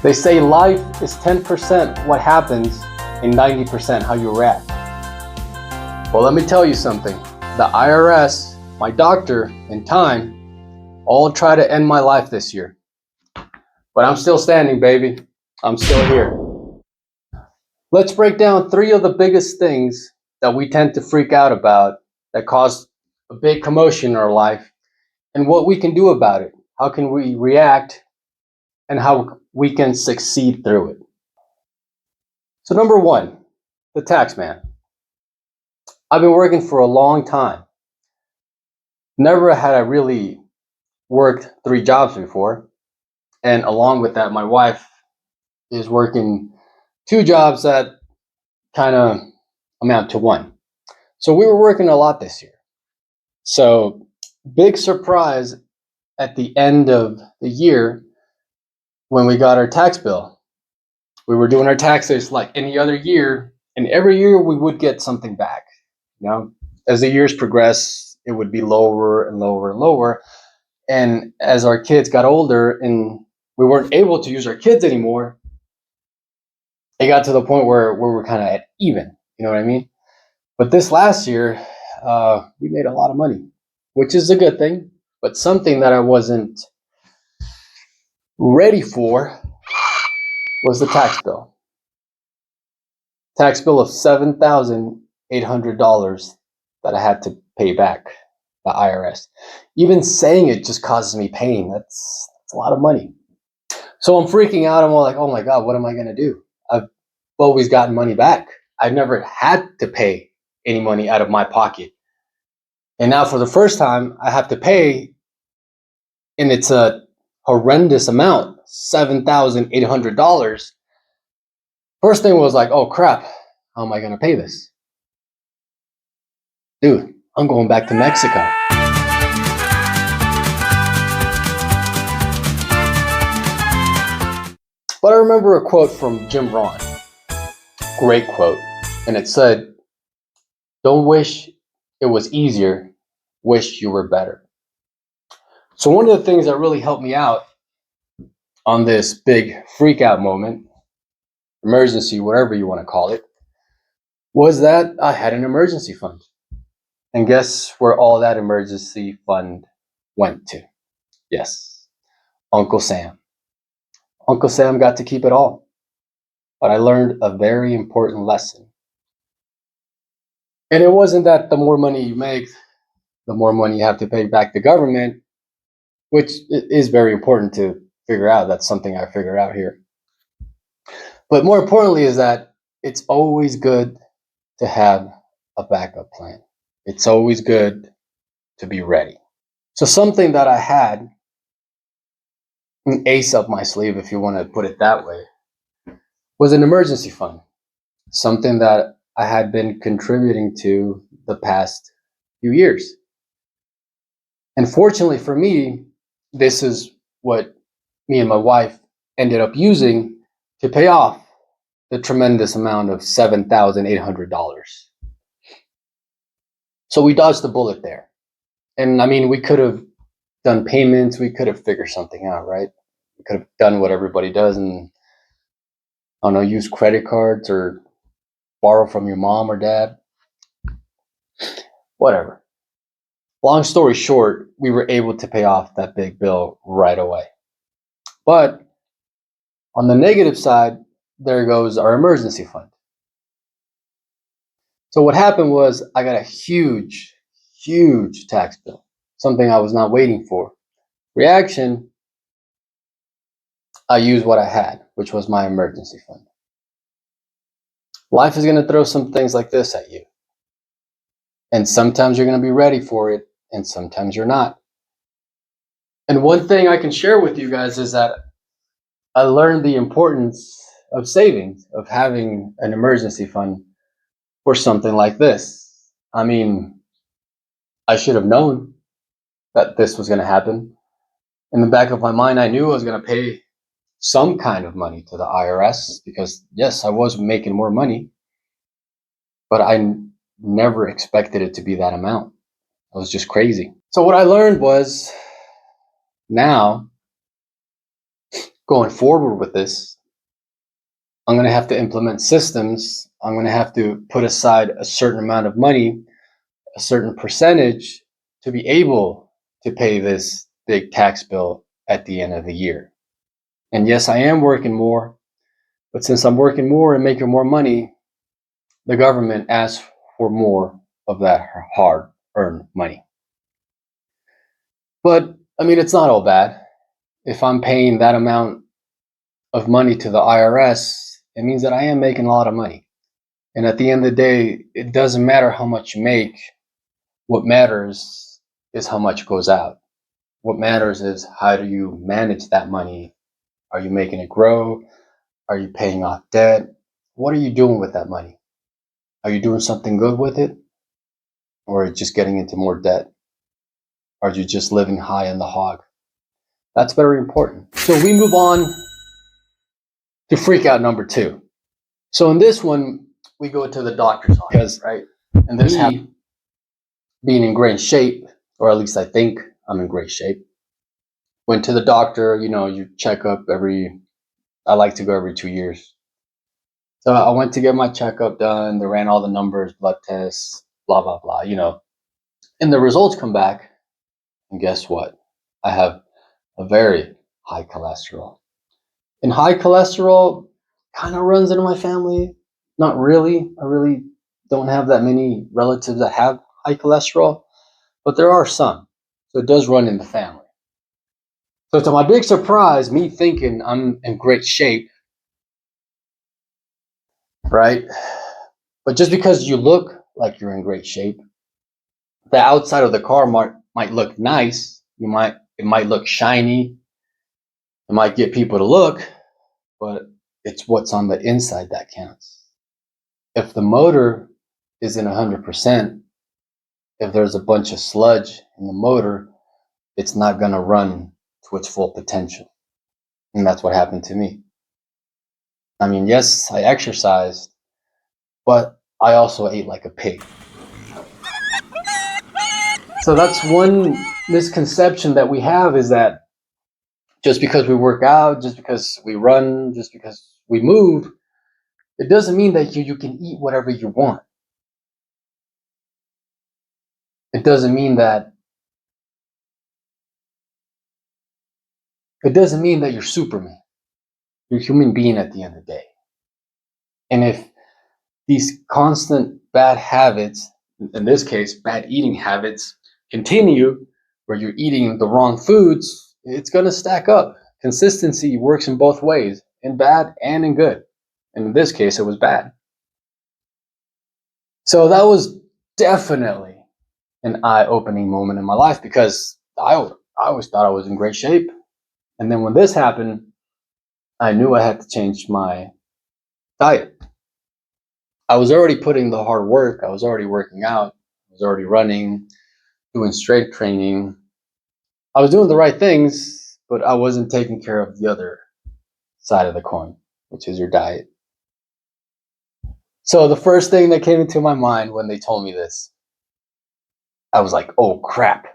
They say life is 10% what happens and 90% how you react. Well, let me tell you something. The IRS, my doctor, and time all try to end my life this year. But I'm still standing, baby. I'm still here. Let's break down 3 of the biggest things that we tend to freak out about that cause a big commotion in our life and what we can do about it. How can we react and how we can succeed through it. So number 1, the tax man. I've been working for a long time. Never had I really worked 3 jobs before. And along with that, my wife is working 2 jobs that kind of amount to 1. So we were working a lot this year. So big surprise at the end of the year when we got our tax bill. We were doing our taxes like any other year, and every year we would get something back. You know, as the years progress, it would be lower and lower and lower. And as our kids got older and we weren't able to use our kids anymore, it got to the point where we were kind of at even. You know what I mean? But this last year, we made a lot of money, which is a good thing. But something that I wasn't ready for was the tax bill. Tax bill of $7,800 that I had to pay back the IRS. Even saying it just causes me pain. That's a lot of money. So I'm freaking out. I'm all like, oh my God, what am I going to do? I've always gotten money back. I've never had to pay any money out of my pocket. And now for the first time, I have to pay, and it's a horrendous amount, $7,800. First thing was like, oh crap, how am I going to pay this? Dude, I'm going back to Mexico. But I remember a quote from Jim Rohn. Great quote. And it said, don't wish it was easier, wish you were better. So one of the things that really helped me out on this big freak out moment, emergency, whatever you want to call it, was that I had an emergency fund. And guess where all that emergency fund went to? Yes, Uncle Sam. Uncle Sam got to keep it all. But I learned a very important lesson. And it wasn't that the more money you make, the more money you have to pay back the government, which is very important to figure out. That's something I figured out here. But more importantly is that it's always good to have a backup plan. It's always good to be ready. So something that I had, an ace up my sleeve, if you want to put it that way, was an emergency fund. Something that I had been contributing to the past few years. And fortunately for me, this is what me and my wife ended up using to pay off the tremendous amount of $7,800. So we dodged the bullet there. And I mean, we could have done payments, we could have figured something out, right? We could have done what everybody does and, I don't know, use credit cards or borrow from your mom or dad. Whatever. Long story short, we were able to pay off that big bill right away. But on the negative side, there goes our emergency fund. So what happened was I got a huge, huge tax bill, something I was not waiting for. Reaction, I used what I had, which was my emergency fund. Life is going to throw some things like this at you. And sometimes you're going to be ready for it, and sometimes you're not. And one thing I can share with you guys is that I learned the importance of savings, of having an emergency fund for something like this. I mean, I should have known that this was going to happen. In the back of my mind, I knew I was going to pay some kind of money to the IRS because, yes, I was making more money, but I never expected it to be that amount. It was just crazy. So what I learned was now going forward with this, I'm going to have to implement systems. I'm going to have to put aside a certain amount of money, a certain percentage, to be able to pay this big tax bill at the end of the year. And yes, I am working more, but since I'm working more and making more money, the government asks for more of that hard-earned money. But I mean, it's not all bad. If I'm paying that amount of money to the IRS, it means that I am making a lot of money. And at the end of the day, it doesn't matter how much you make. What matters is how much goes out. What matters is how do you manage that money? Are you making it grow? Are you paying off debt? What are you doing with that money? Are you doing something good with it? Or are you just getting into more debt? Are you just living high on the hog? That's very important. So we move on to freak out number 2. So in this one, we go to the doctor's office, right? And this being in great shape, or at least I think I'm in great shape. Went to the doctor, you check up I like to go every 2 years. So I went to get my checkup done. They ran all the numbers, blood tests, blah, blah, blah, And the results come back, and guess what? I have a very high cholesterol. And high cholesterol kind of runs into my family. Not really. I really don't have that many relatives that have high cholesterol, but there are some. So it does run in the family. So to my big surprise, me thinking I'm in great shape, right? But just because you look like you're in great shape, the outside of the car might look nice. It might look shiny. It might get people to look, but it's what's on the inside that counts. If the motor isn't 100%, if there's a bunch of sludge in the motor, it's not going to run to its full potential. And that's what happened to me. I mean, yes, I exercised, but I also ate like a pig. So that's one misconception that we have, is that just because we work out, just because we run, just because we move, it doesn't mean that you can eat whatever you want. It doesn't mean that you're Superman. You're a human being at the end of the day. And if these constant bad habits, in this case, bad eating habits, continue, where you're eating the wrong foods, it's going to stack up. Consistency works in both ways, in bad and in good. And in this case, it was bad. So that was definitely an eye-opening moment in my life, because I always thought I was in great shape. And then when this happened, I knew I had to change my diet. I was already putting the hard work. I was already working out. I was already running, doing strength training. I was doing the right things, but I wasn't taking care of the other side of the coin, which is your diet. So the first thing that came into my mind when they told me this, I was like, oh crap.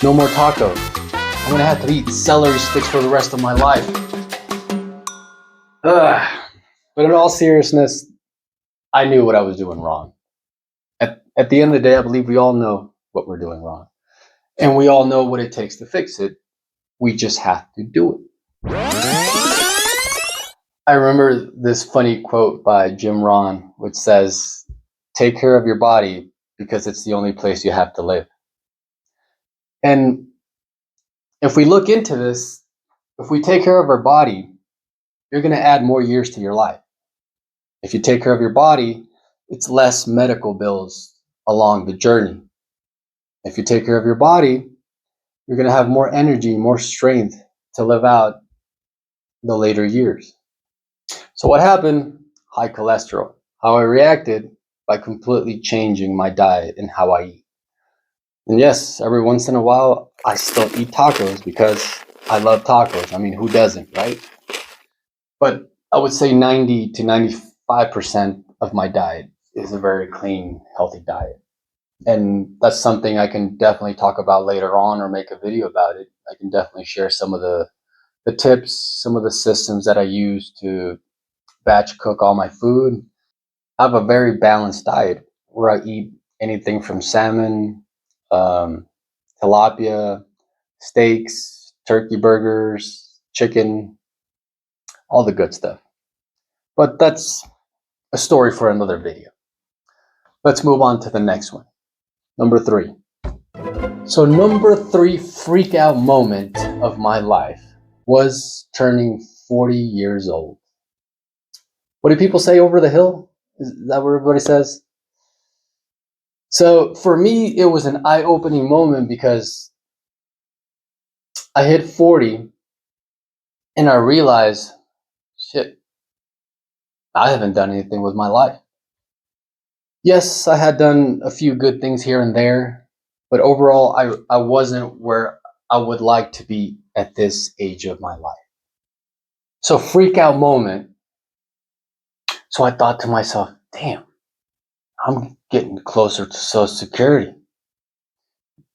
No more tacos. I'm going to have to eat celery sticks for the rest of my life. Ugh. But in all seriousness, I knew what I was doing wrong. At the end of the day, I believe we all know what we're doing wrong. And we all know what it takes to fix it. We just have to do it. I remember this funny quote by Jim Rohn, which says, take care of your body because it's the only place you have to live. And if we look into this, if we take care of our body, you're going to add more years to your life. If you take care of your body, it's less medical bills along the journey. If you take care of your body, you're going to have more energy, more strength to live out the later years. So what happened? High cholesterol. How I reacted? By completely changing my diet and how I eat. And yes, every once in a while, I still eat tacos because I love tacos. I mean, who doesn't, right? But I would say 90 to 95% of my diet is a very clean, healthy diet. And that's something I can definitely talk about later on, or make a video about it. I can definitely share some of the the tips, some of the systems that I use to batch cook all my food. I have a very balanced diet where I eat anything from salmon, um, tilapia, steaks, turkey burgers, chicken, all the good stuff. But that's a story for another video. Let's move on to the next one. Number 3. So, number 3 freak out moment of my life was turning 40 years old. What do people say over the hill? Is that what everybody says? So, for me, it was an eye opening moment because I hit 40 and I realized, shit, I haven't done anything with my life. Yes, I had done a few good things here and there, but overall, I wasn't where I would like to be at this age of my life. So, freak out moment. So, I thought to myself, damn, I'm getting closer to Social Security.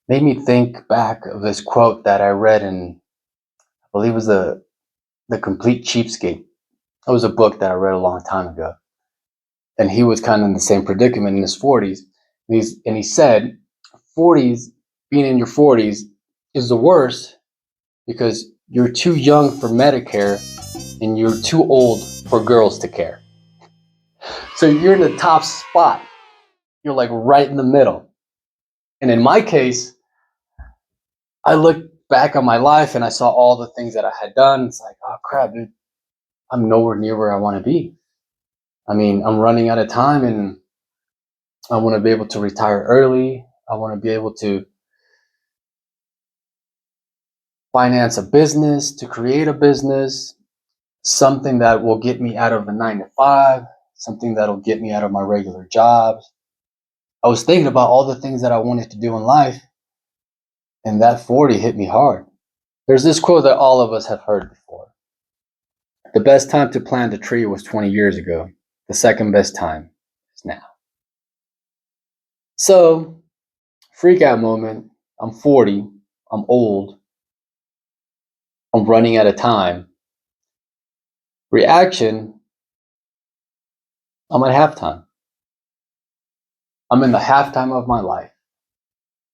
Made me think back of this quote that I read in, I believe it was the Complete Cheapskate. It was a book that I read a long time ago. And he was kind of in the same predicament in his 40s. And he said, 40s, being in your 40s is the worst because you're too young for Medicare and you're too old for girls to care. So you're in the top spot. You're like right in the middle. And in my case, I looked back on my life and I saw all the things that I had done. It's like, oh crap, dude, I'm nowhere near where I want to be. I mean, I'm running out of time and I want to be able to retire early. I want to be able to finance a business, to create a business, something that will get me out of a 9 to 5, something that'll get me out of my regular jobs. I was thinking about all the things that I wanted to do in life, and that 40 hit me hard. There's this quote that all of us have heard before. The best time to plant a tree was 20 years ago. The second best time is now. So, freak out moment. I'm 40. I'm old. I'm running out of time. Reaction, I'm at halftime. I'm in the halftime of my life.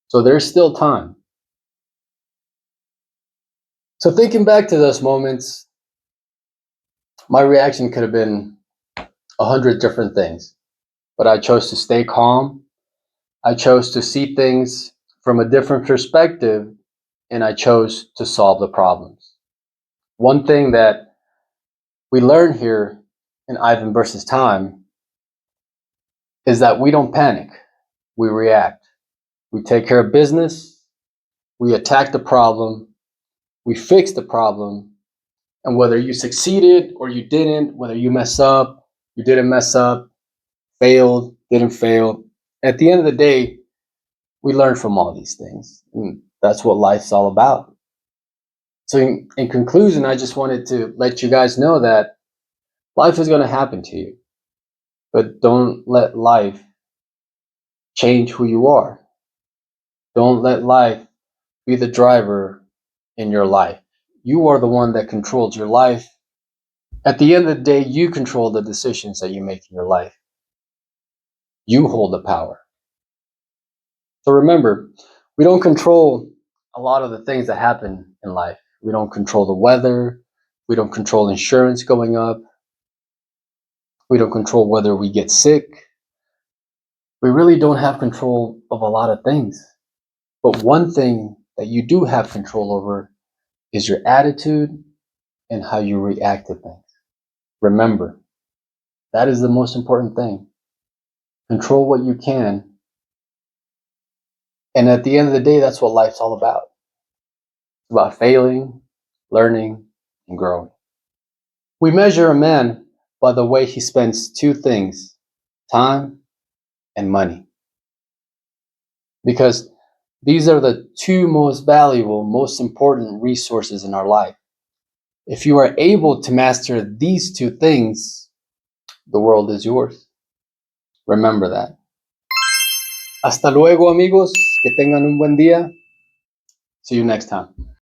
So there's still time. So thinking back to those moments, my reaction could have been 100 different things. But I chose to stay calm. I chose to see things from a different perspective, and I chose to solve the problems. One thing that we learn here in Ivan versus Time is that we don't panic, we react. We take care of business, we attack the problem, we fix the problem, and whether you succeeded or you didn't, whether you mess up, you didn't mess up, failed, didn't fail, at the end of the day, we learn from all these things. And that's what life's all about. So in conclusion, I just wanted to let you guys know that life is going to happen to you, but don't let life change who you are. Don't let life be the driver in your life. You are the one that controls your life. At the end of the day, you control the decisions that you make in your life. You hold the power. So remember, we don't control a lot of the things that happen in life. We don't control the weather. We don't control insurance going up. We don't control whether we get sick. We really don't have control of a lot of things. But one thing that you do have control over is your attitude and how you react to things. Remember, that is the most important thing. Control what you can. And at the end of the day, that's what life's all about. It's about failing, learning, and growing. We measure a man by the way he spends two things, time and money. Because these are the two most valuable, most important resources in our life. If you are able to master these two things, the world is yours. Remember that. Hasta luego, amigos. Que tengan un buen día. See you next time.